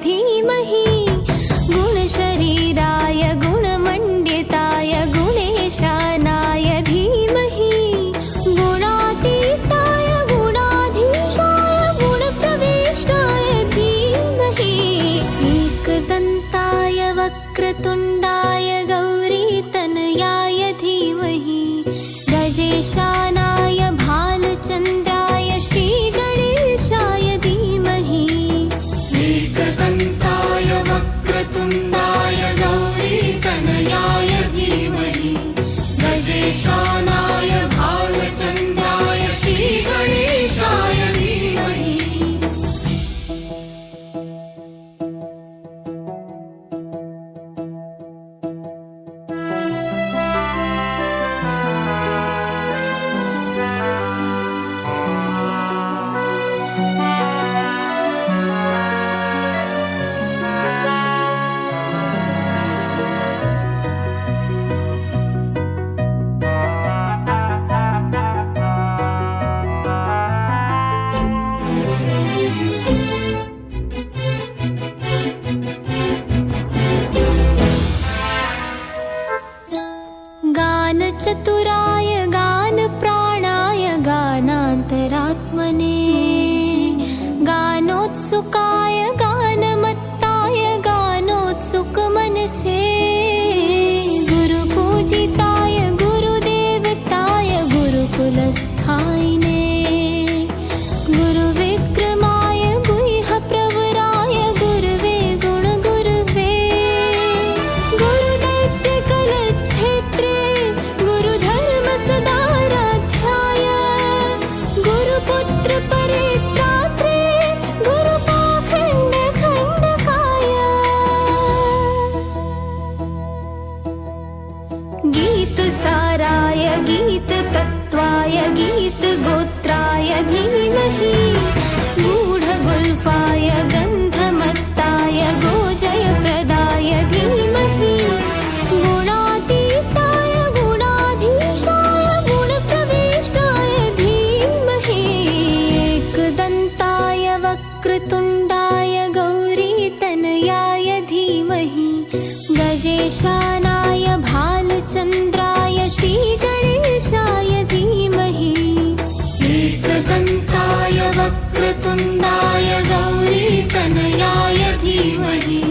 धीमहि गुणशरीराय गुणमण्डिताय गुणेशानाय धीमहि गुणातीताय गुणाधीशाय गुणप्रविष्टाय धीमहि एकदन्ताय वक्रतुण्डाय गौरीतनयाय धीमहि गजेशानाय भालचन्द्राय श्रीगणेशाय धीमहि एकदन्ताय वक्रतुण्डाय गौरीतनयाय धीमहि गजेशानाय भालचन्द्राय श्रीगणेशाय धीमहि गानचतुराय गानप्राणाय गानान्तरात्मने गानोत्सुकाय गानमत्ताय गानोत्सुकमनसे गुरुपूजिताय गुरुदेवताय गुरुकुलस्थायिने गुरुविक्रमाय गुह्यप्रवराय गुरुवे गुणगुरुवे गुरुदैत्यकलक्षेत्रे गुरुधर्मसदाराध्याय गुरुपुत्रपरित्रात्रे गुरुपाखण्डखण्डकाय गीतसाराय गीततत्त्वाय गीतगोत्राय धीमहि गूढगुल्फाय गन्धमत्ताय गोजयप्रदाय धीमहि गुणातीताय गुणाधीशाय गुणप्रविष्टाय धीमहि एकदन्ताय वक्रतुण्डाय गौरीतनयाय धीमहि गजेशानाय भालचन्द्राय श्रीगणेशाय धीमहि एकदन्ताय वक्रतुण्डाय गौरीतनयाय धीमहि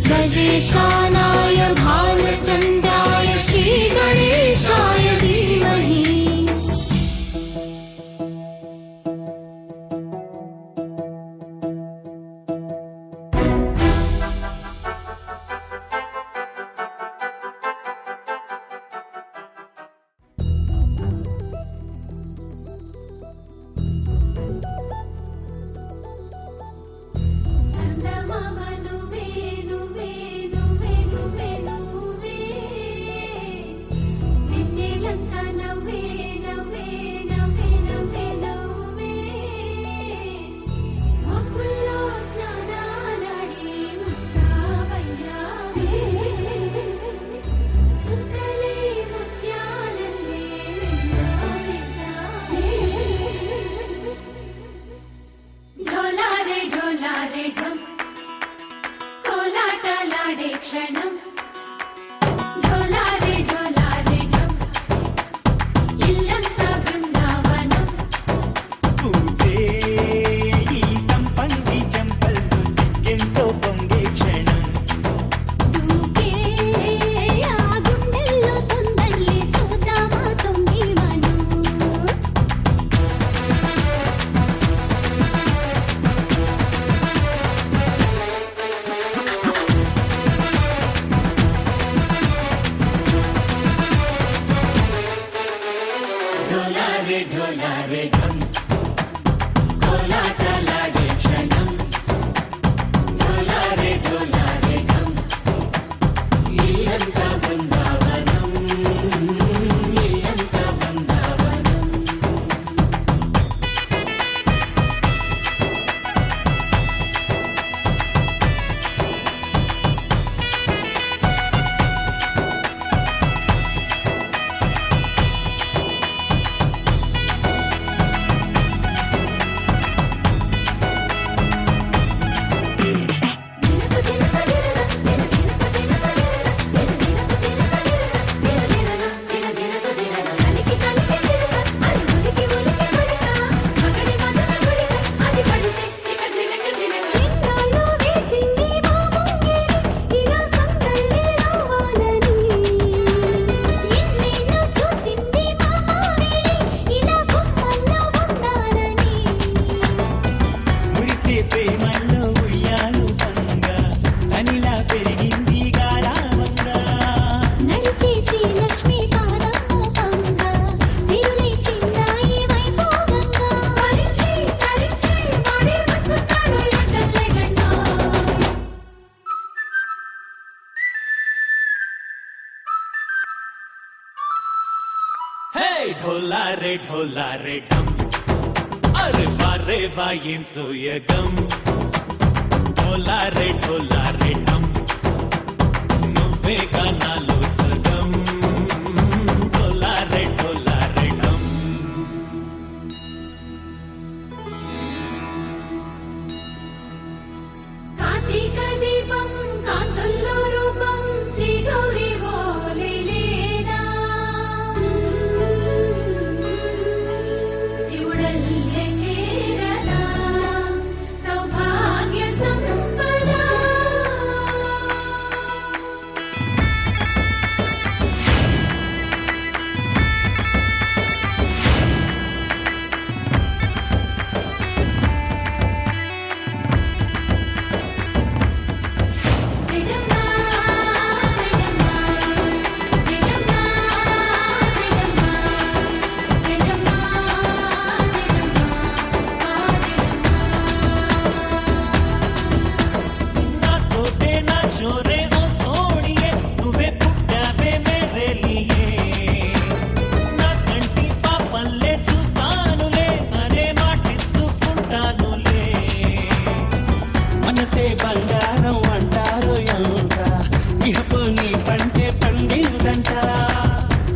गजेशानाय भालचन्द्राय श्रीगणेशाय धीमहि చందమామ నువ్వే నువ్వే నువ్వే నువ్వే నువ్వే వెన్నెలంతా నవ్వే నవ్వే నవ్వే నవ్వే నవ్వే మబ్బుల్లో స్నానాలాడి ముస్తాబయ్యావే చుక్కలే ముత్యాలల్లే వెన్నెసావే ढोलारे ढोलारे ढम कोलाटलाडे क्षणम ढोलारे ढोलारे ढम इल्लंता बृंदावनम పూసే ఈ సంపంగి చెంపల్లో సిగ్గెంతో పొంగే క్షణం దూకే ఆ గుండెల్లో తొందరలే చూద్దామా తొంగి మనం ప్రేమల్లో ఉయ్యాలు పంగా తనిలా పెరిగింది గారావంగా నడిచే శ్రీలక్ష్మి పాదము పంగ సిరులై చిందాయి వైభోగంగా తరించి తరించి మడి వస్తున్నాడు ఎట్టలే గంట హే ढोला रे ढम अरे वाह ఏం సోయగం ढोला रे ढम నువ్వే గానాలో సగం ढोला रे ढम కార్తీక దీపం కాంతుల్లో రూపం శ్రీ గౌరీ ఓలే లేదా శివుడల్లే చేరదా సౌభాగ్య సంపద జయజమ్మా జయజమ్మా జయజమ్మా జయజమ్మా జయజమ్మా నా తోటే నా చోరే ఓ సోనియే నువ్వే పుట్టావే మేరే లియే నా కంటి పాపల్లే చూస్తానులే అరే మాటిచ్చుకుంటానులే మనసే బంగారం అంటారు ఎంత ఇహపు నీ పంటే పండిందంట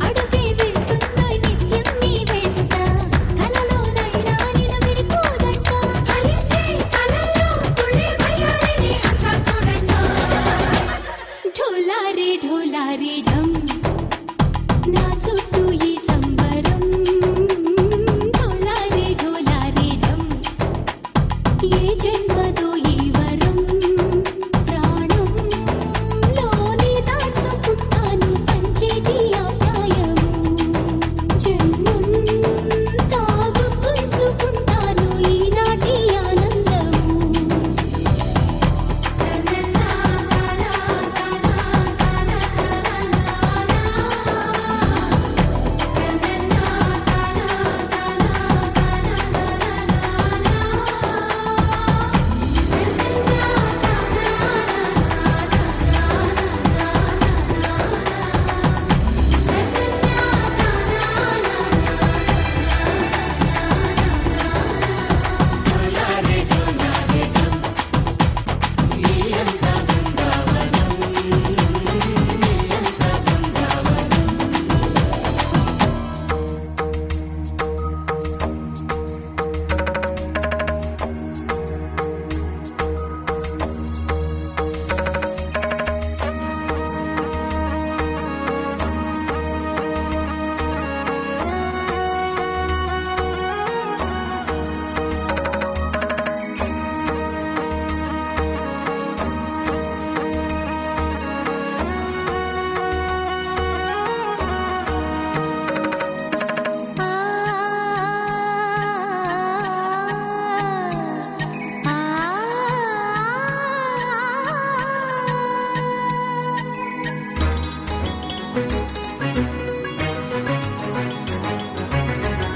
అడుగే వేస్తుందో నిత్యం నీ వెంట కలలోనైనా నిలబడిపోదంట ఫలించే కలల్లో తుళ్ళే వయ్యారిని అంతా చూడంట ఢోలా రే ఢమ్ నా చుట్టూ ఈ సంబరం ఢోలా రే ఢమ్ ఏ జన్మదో ఈ వరం ప్రాణంలోనే దాచుకుంటాను పంచేటి ఆప్యాయము జన్మంతా గుర్తుంచుకుంటాను ఈనాటి ఆనందము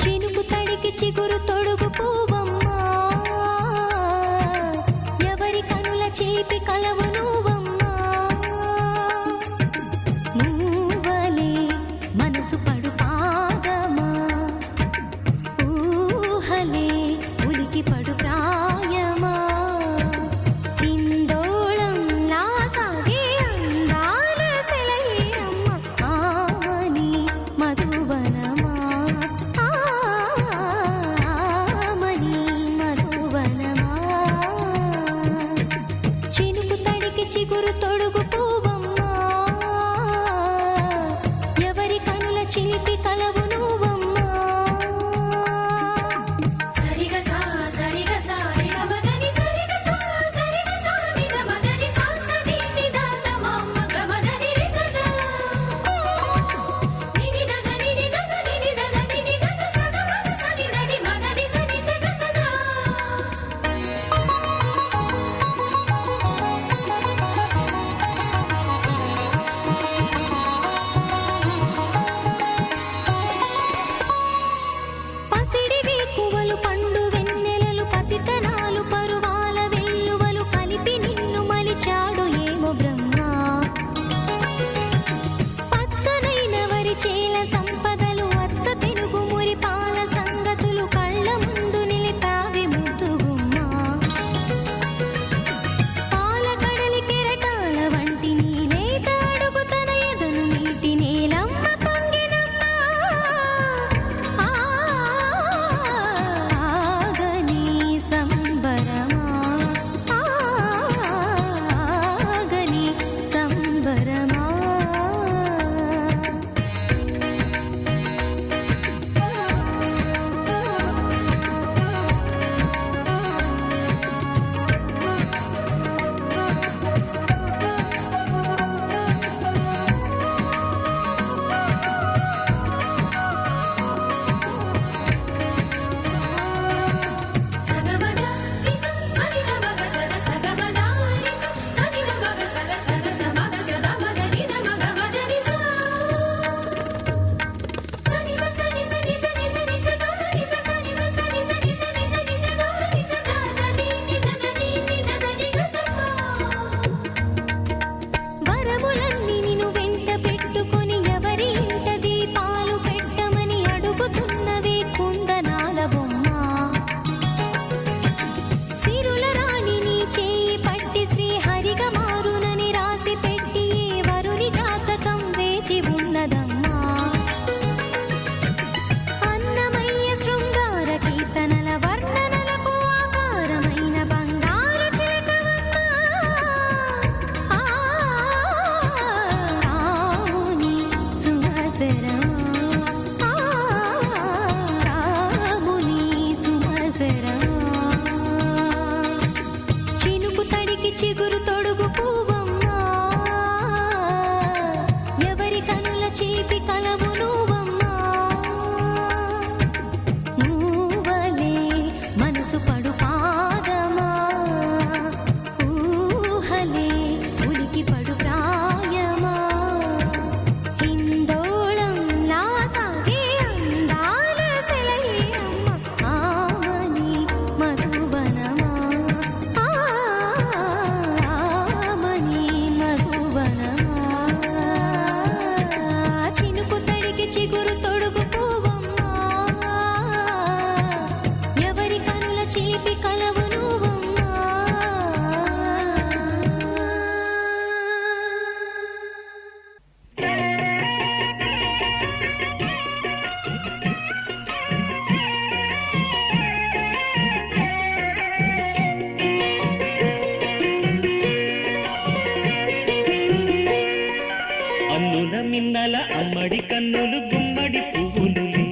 చినుకు తడికి చిగురు తొడుగు పూవమ్మా ఎవరి కనుల చేపి కలవు నువ్వమ్మా నువ్వలే మనసు పడు పాదమా ఊహలే ఉలికి పడు ప్రాయమా ఇందోళంలా సాగే అందాల సెలయేరమ్మ ఆమని మధువనమా ఆమని మధువనమా చినుకు తడి చిగురు తొడుగు పువ్వమ్మా ఎవరి కనుల చీపి కలవు నువ్వమ్మా నువ్వలే మనసు పడు పాదమా ఊహలే ఉలికి పడు ప్రాయమా హిందోళంలా సాగే అందాల సెలయేరమ్మ ఆమని మధువనమా ఆమని మధువనమా చినుకు తడికి చిగురు తొడుగు పువ్వమ్మా ఎవరి కనుల చీపి కలవు నువ్వమ్మా అన్నుల మిన్నల అమ్మడి కన్నులు గుమ్మడి పువ్వులులే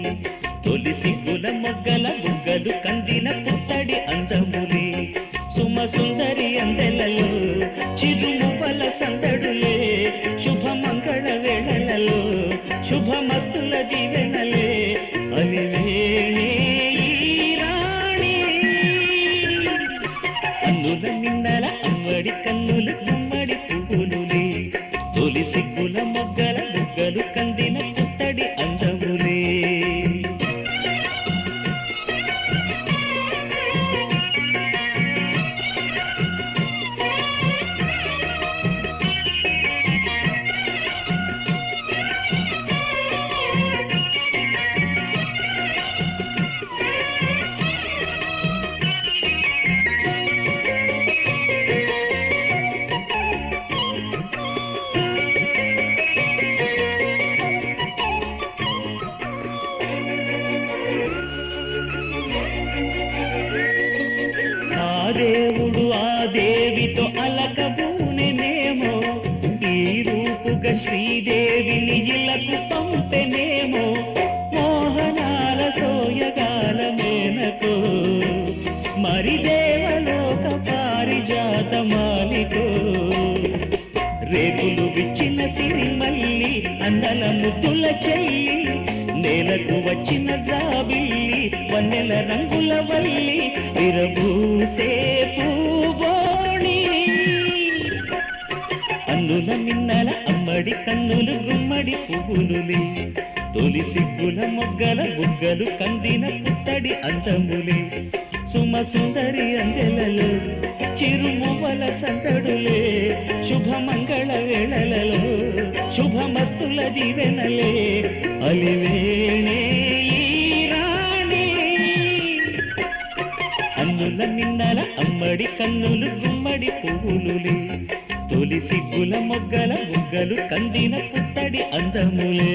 తొలి సిగ్గుల మొగ్గల బుగ్గలు కందిన పుత్తడి అందములే సుమ సుందరి అందెలలో చిరుమువ్వల సందడులే శుభమంగళ వేళలలో శుభమస్తుల దీవెనలే అలివేణే ఈ రాణి అన్నుల మిన్నల అమ్మడి కన్నులు గుమ్మడి పువ్వులులే తొలి సిగ్గుల మొగ్గల బుగ్గలు కందిన పుత్తడి అందములే ఆ దేవుడు ఆ దేవితో అలకబూనెనేమో ఈ రూపుగా శ్రీదేవిని ఇలకు పంపెనేమో మోహనాల సోయగాల మేనకో మరి దేవలోక పారిజాత మాలికో రేకులు విచ్చిన సిరిమల్లి అందల ముద్దుల చెల్లి నేలకు వచ్చిన జాబిల్లి వన్నెల రంగుల వల్లి విరబూసే పూబోణి అన్నుల మిన్నల అమ్మడి కన్నులు గుమ్మడి పువ్వులులే తొలి సిగ్గుల మొగ్గల బుగ్గలు కందిన పుత్తడి అందములే సుమ సుందరి అందెలలో చిరుమువ్వల సందడులే శుభమంగళ వేళలలో శుభమస్తుల దీవెనలే అలివేణే ఈ రాణి అన్నుల మిన్నల అమ్మడి కన్నులు గుమ్మడి పువ్వులులే తొలి సిగ్గుల మొగ్గల బుగ్గలు కందిన పుత్తడి అందములే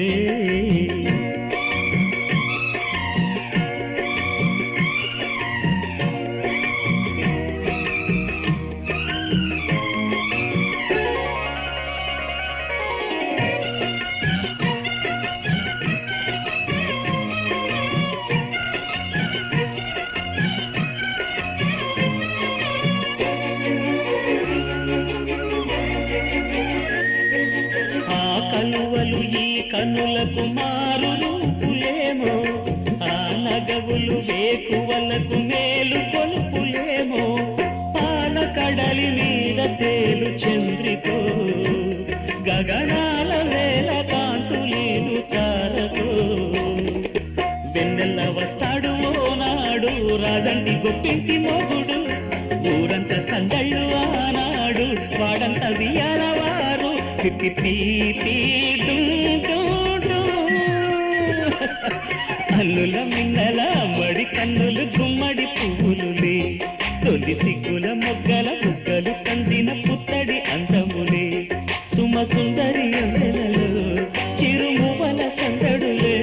కలువలు ఈ కనులకు మారు రూపులేమో ఆ నగవులు వేకువలకు మేలు కొలుపులేమో పాల కడలి మీద తేలు చంద్రికో గగనాల వేల కాంతులీలు తారకో వెన్నెల్ల వస్తాడు ఓనాడు రాజంటి గొప్పింటి మొగుడు ఊరంతా సందళ్ళు ఆనాడు వాడంతా వియాలవారు పిప్పి పీపీ అల్లుల మిన్నల మడి కన్నులు గుమ్మడి పువ్వులులే తొలి సిగ్గుల మొగ్గల బుగ్గలు కందిన పుత్తడి అందములే సుమ సుందరి అందెలలో చిరుమువల సందడులే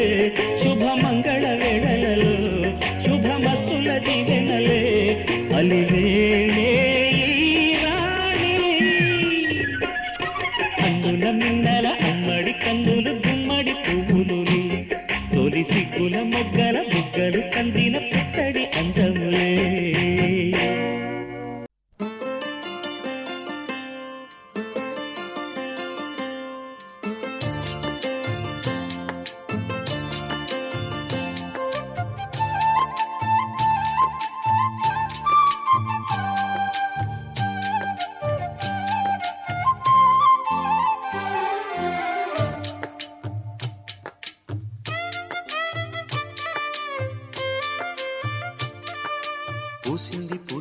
శుభమంగళ వేళలలో శుభమస్తుల దీవెనలే అలివేణే ఈ రాణి అన్నుల మిన్నల అమ్మడి కన్నులు గుమ్మడి పువ్వులులే తొలి సిగ్గుల మొగ్గల బుగ్గలు కందిన పుత్తడి అందములే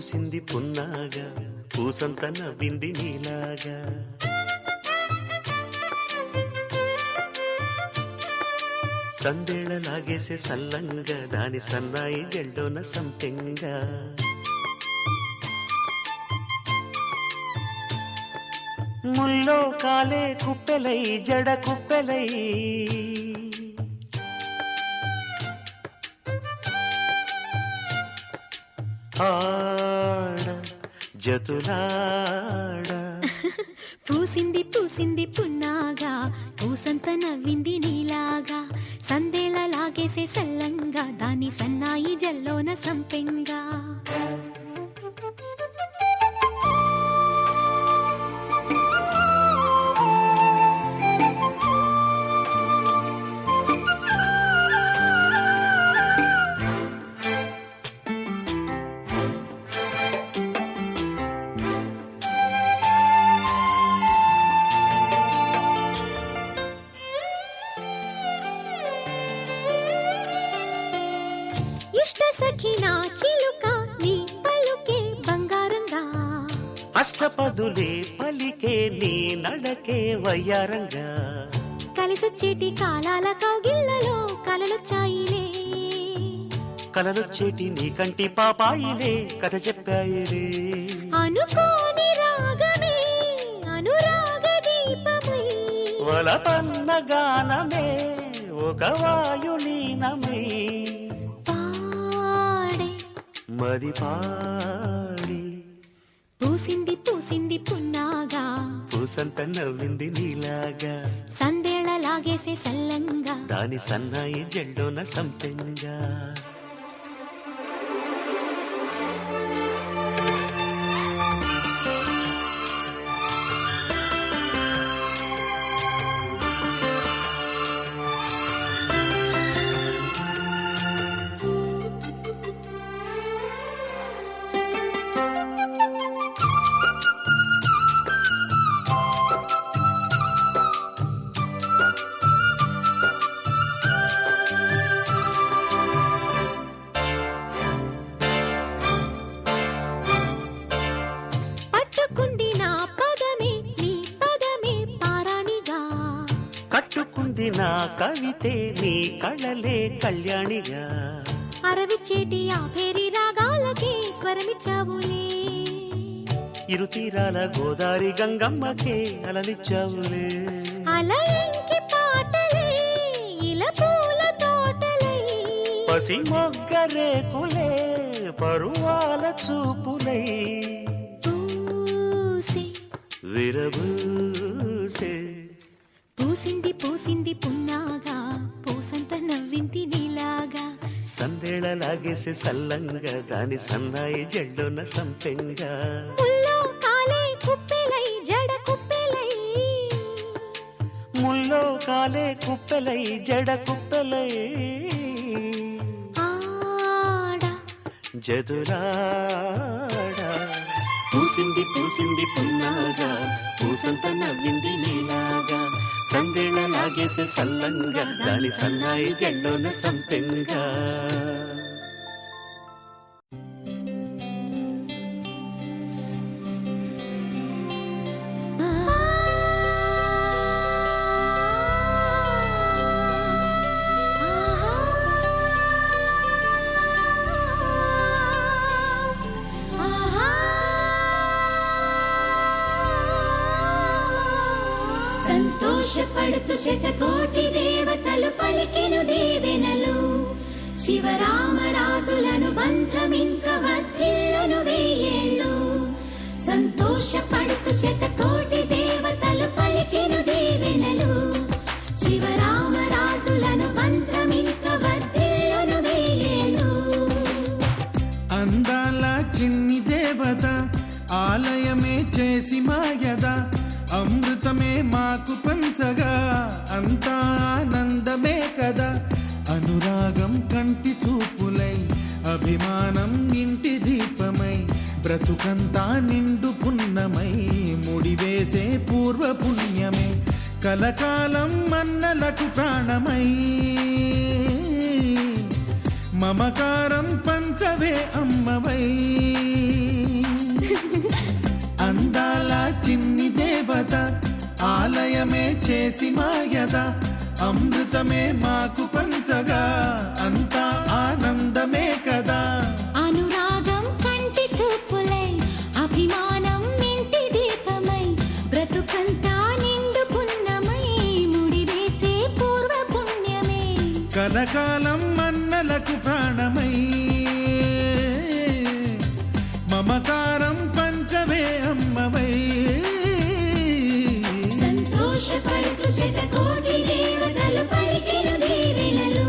పూసింది పున్నాగా పూసంత నవ్వింది నీలాగా సందేళ లాగేసే సల్లంగా దాని సన్నాయి జల్లోన సంపెంగా ముల్లో కాలే కుప్పెలై జడ కుప్పెలై ఆడ జతులాడ పూసింది పూసింది పున్నాగా పూసంత నవ్వింది నీలాగా సందేళ లాగేసే సల్లంగా దాని సన్నాయి జల్లోన సంపెంగా ఇష్ట సఖినా చిలుక నీ పలుకే బంగారంగా అష్టపదులే పలికే నీ నడకే వయ్యారంగా కలిసొచ్చేటి కాలాల కౌగిళ్లలో కలలొచ్చాయిలే కలలొచ్చేటి నీ కంటి పాపాయిలే కథ చెప్పాయిలే అనుకోని రాగమే అనురాగ దీపమై వలపన్న గానమే ఒక వాయులీనమై పాడే మది పాడి పూసింది పూసింది పున్నాగా పూసంత నవ్వింది నీలాగా సందేళ లాగేసే సల్లంగా దాని సన్నాయి జల్లోన సంపెంగా పట్టుకుంది నా పదమే నీ పదమే పారాణిగా కట్టుకుంది నా కవితే నీ కళలే కళ్యాణిగా అరవిచ్చేటి ఆ పేరి రాగాలకే స్వరమిచ్చావులే ఇరుతీరాల గోదారి గంగమ్మకే అలలిచ్చావులే అలయంకి పాటలే ఇలా పూల తోటలై పసి మొగ్గరేకులే పరువాల చూపులై పూసే విరబూసే పూసింది పూసింది పున్నాగా పూసంత నవ్వింది నీలాగా సందేళ లాగేసే సల్లంగా దాని సన్నాయి జల్లోన సంపెంగా ముల్లో కాలే కుప్పెలై జడ కుప్పెలై ముల్లో కాలే కుప్పెలై జడ కుప్పెలై ఆడ జదులాడ పూసింది పూసింది పున్నాగా పూసంత నవ్వింది నీలాగా సందేళ లాగేసే సల్లంగా దాని సన్నాయి జల్లోన సంపెంగా సంతోషపడుతు శతకోటి దేవతలు పలికెను దేవెనలు శివరామరాజులను బంధమింక వర్ధిల్లును వెయ్యేళ్ళు సంతోషపడుతు శతకోటి దేవతలు పలికెను దేవెనలు శివరామరాజులను బంధమింక వర్ధిల్లును వెయ్యేళ్ళు అందాల చిన్ని దేవత ఆలయమే చేసి మాయద అమృతమే మాకు పంచగా అంతా ఆనందమే కదా అనురాగం కంటి చూపులై అభిమానం ఇంటి దీపమై బ్రతుకంతా నిండు పున్నమై ముడివేసే పూర్వ పుణ్యమే కలకాలం మన్నలకు ప్రాణమై మమకారం పంచవే అమ్మవై అందాల చిన్ని దేవత ఆలయమే చేసి మాయద అమృతమే మాకు పంచగా అంతా ఆనందమే కదా అనురాగం కంటి చూపులై అభిమానం ఇంటి దీపమై బ్రతుకంతా నిండు పున్నమై ముడివేసే పూర్వ పుణ్యమే కలకాలం మన్నలకు ప్రాణమై మమకారం పంచవే అమ్మవై సంతోషపడుతూ శతకోటి దేవతలు పలికెను దీవెనలు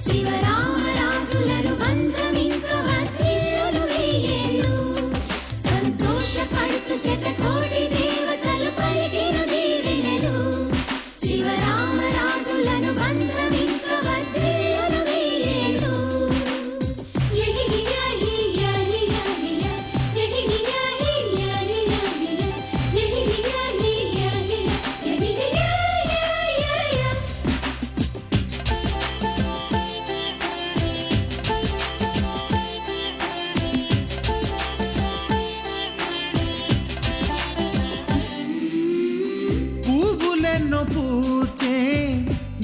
శివరామరాజులను బంధమింక వర్ధిల్లును వెయ్యేళ్ళు సంతోషపడుతూ శతకోటి దేవతలు పలికెను దీవెనలు శివరామరాజులను బంధమింక వర్ధిల్లును వెయ్యేళ్ళు పువ్వులెన్నో పూచే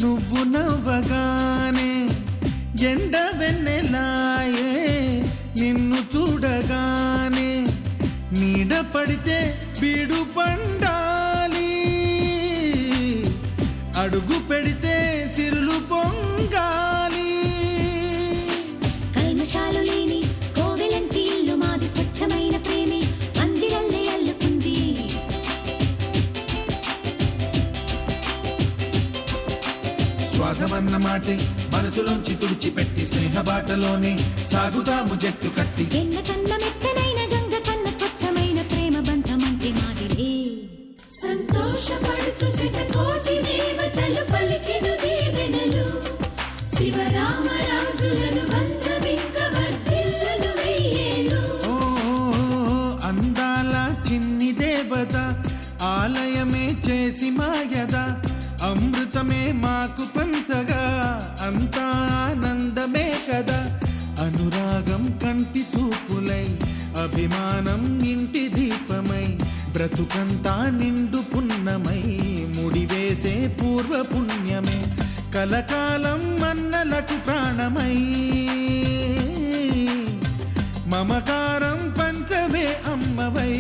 నువ్వు నవ్వగానే ఎండ వెన్నెలాయే నిన్ను చూడగానే నీడ పడితే బీడు పండాలి అడుగు పెడితే సిరులు పొంగాలి కల్మషాలు లేని కోవెలంటి ఇల్లు మాది స్వచ్ఛమైన ప్రేమే అందిరల్లే అల్లుకుంది స్వాగమన్న మాటే మనసులోంచి తుడిచిపెట్టి స్నేహబాటలోనే సాగుతాము జట్టు కట్టి ఎన్న కన్న మెత్తనైన గంగ కన్న స్వచ్ఛమైన ప్రేమ బంధమంటే మాదిలే సంతోషపడుతూ శతకోటి దేవతలు పలికెను దీవెనలు శివరామరాజులను బంధమింక వర్ధిల్లును వెయ్యేళ్ళు ఓ అందాల చిన్ని దేవత ఆలయమే చేసి మాయద అమృతమే మాకు పంచగా అంతా ఆనందమే కదా అనురాగం కంటి చూపులై అభిమానం ఇంటి దీపమై బ్రతుకంతా నిండు పున్నమై ముడివేసే పూర్వ పుణ్యమే కలకాలం మన్నలకు ప్రాణమై మమకారం పంచవే అమ్మవై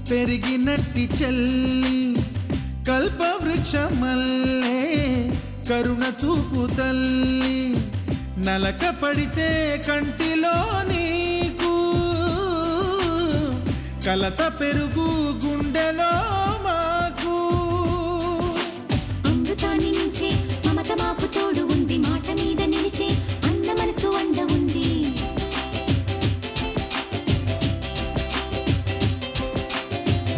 పెరిగినట్టి చెల్లి కల్పవృక్షమల్లే కరుణ చూపు తల్లి నలక పడితే కంటిలో నీకు కలత పెరుగు గుండెలో మాకు అమృతాన్ని మించే మమత మాకు తోడు ఉంది మాట మీద నిలిచే అన్న మనసు అండ ఉంది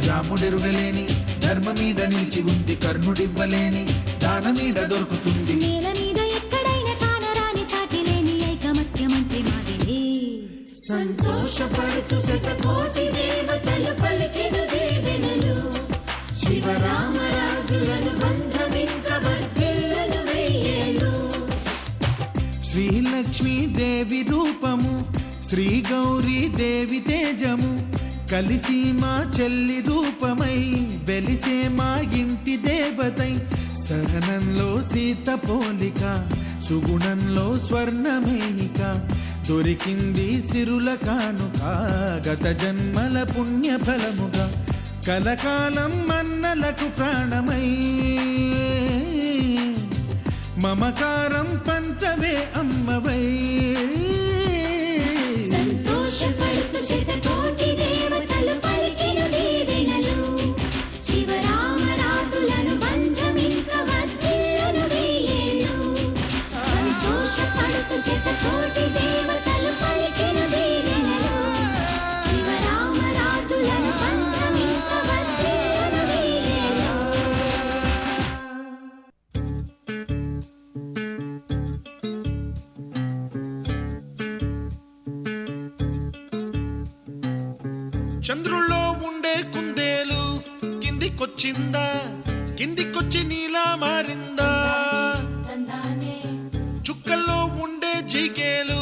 రాముడెరుగలేని ధర్మ మీద నిలిచి ఉంది కర్ణుడివ్వలేని దాన మీద దొరుకుతుంది నేల మీద ఎక్కడైనా కానరాని సాటి లేని ఐకమత్యమంటే మాదిలే సంతోషపడుతూ శతకోటి దేవతలు పలికెను దీవెనలు శివరామరాజులను బంధమింక వర్ధిల్లును వెయ్యేళ్ళు శ్రీలక్ష్మీ దేవి రూపము శ్రీ గౌరీ దేవి తేజము కలిసి మా చెల్లి రూపమై వెలిసే మా ఇంటి దేవతై సహనంలో సీత పోలిక సుగుణంలో స్వర్ణమేహిక దొరికింది సిరుల కానుక గత జన్మల పుణ్య ఫలముగా కలకాలం మన్నలకు ప్రాణమై మమకారం పంచవే అమ్మవై సంతోషపడుతూ శతకోటి దేవతలు పలికిన దీవెనలు శివరామరాజులను బంధమింక వర్ధిల్లును వెయ్యేళ్ళు సంతోషపడుతూ శతకోటి దేవతలు పలికిన దీవెనలు శివరామరాజులను బంధమింక వర్ధిల్లును వెయ్యేళ్ళు చంద్రుల్లో ఉండే కుందేలు కిందికొచ్చిందా కిందికొచ్చి నీలా మారిందా చుక్కల్లో ఉండే జీకేలు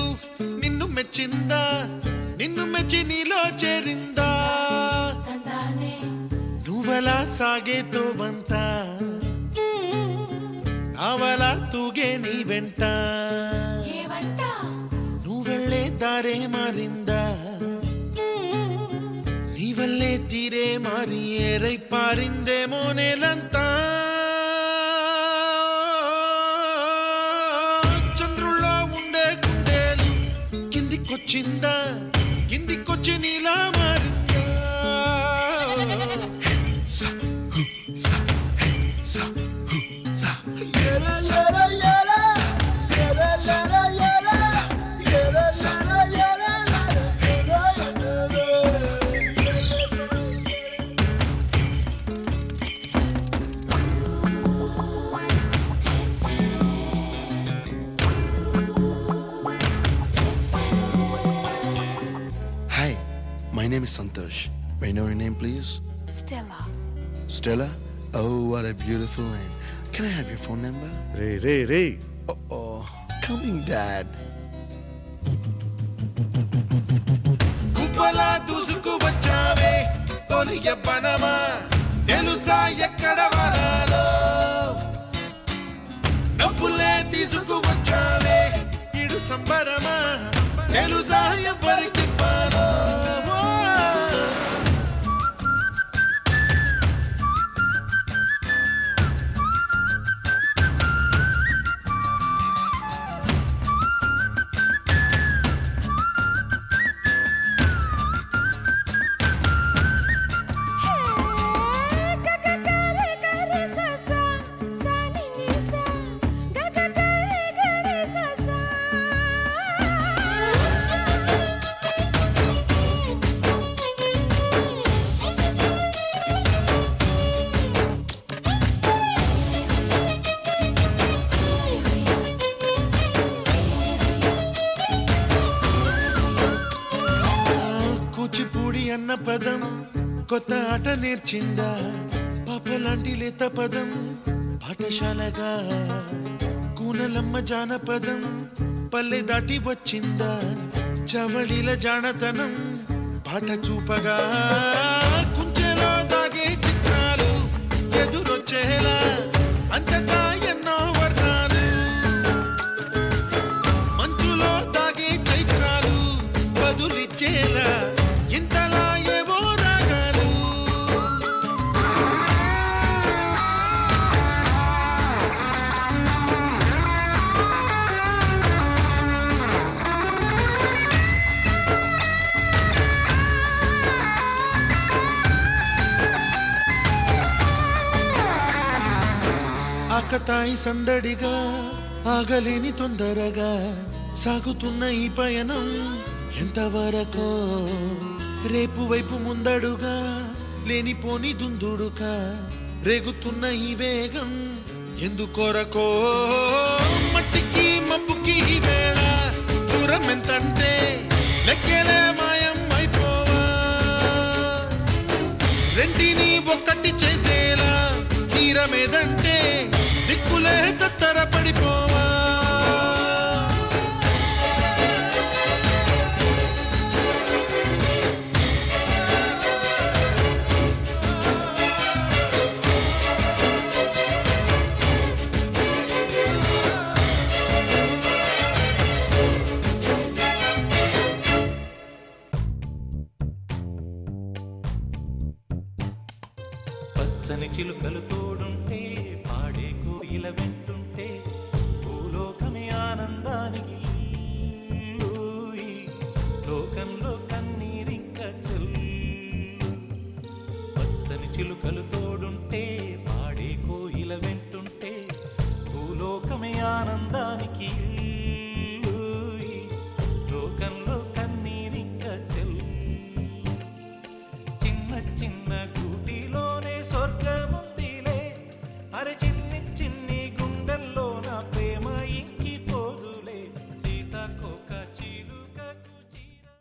నిన్ను మెచ్చిందా నిన్ను మెచ్చి నీలో చేరిందా నువ్వలా సాగేతో బంత నావలా తూగే నీ వెంట నువ్వెళ్ళే దారే మారిందా నీవల్లే తీరే మారి ఏరై పారిందేమో నేలంతా చంద్రుల్లో ఉండే కుందేలు కిందికొచ్చిందా కిందికొచ్చి నీలా మారిందా సా, హు, సా, హే, సా, హు, సా. Hi, my name is Santosh. May I know your name, please? Stella. Stella? Oh, what a beautiful name. Can I have your phone number? Ray Oh, coming, Dad. కుప్పలా దూసుకు వచ్చావే తొలి యవ్వనమా తెలుసా ఎక్కడ వరాలో డబ్బులే తీసుకు వచ్చావే ఇడు సంబరమా తెలుసా ఎవరికి పాలో కూచిపూడి అన్న పదం కొత్త ఆట నేర్చిందా పాపలాంటి లేత పదం పాఠశాలగా కూనలమ్మ జానపదం పల్లె దాటి వచ్చిందా చవళిల జానతనం పాట చూపగా కుంచెలో దాగే చిత్రాలు ఎదురొచ్చేలా అంతటా ఎన్నో వర్ణాలు మంచులో దాగే చైత్రాలు బదులిచ్చేలా ఇంతలా ఏవో రాగాలు ఆకతాయి సందడిగా ఆగలేని తొందరగా సాగుతున్న ఈ పయనం ఎంతవరకో రేపు వైపు ముందడుగా లేనిపోని దుందుడుగా రేగుతున్న ఈ వేగం ఎందుకొరకో మట్టికి మబ్బుకి ఈ వేళ దూరం ఎంతంటే లెక్కలే మాయం అయిపోవా రెంటిని ఒక్కటి చేసేలా తీరమేదంటే దిక్కులే తత్తర పడిపోవా పచ్చని చిలుకలు తోడుంటే పాడే కోయిల వెంటుంటే భూలోకమే ఆనందానికి లోకంలో చిలుకలు తోడుంటే పాడే కోయిల వెంటుంటే భూలోకమే ఆనందానికి ఇల్లు.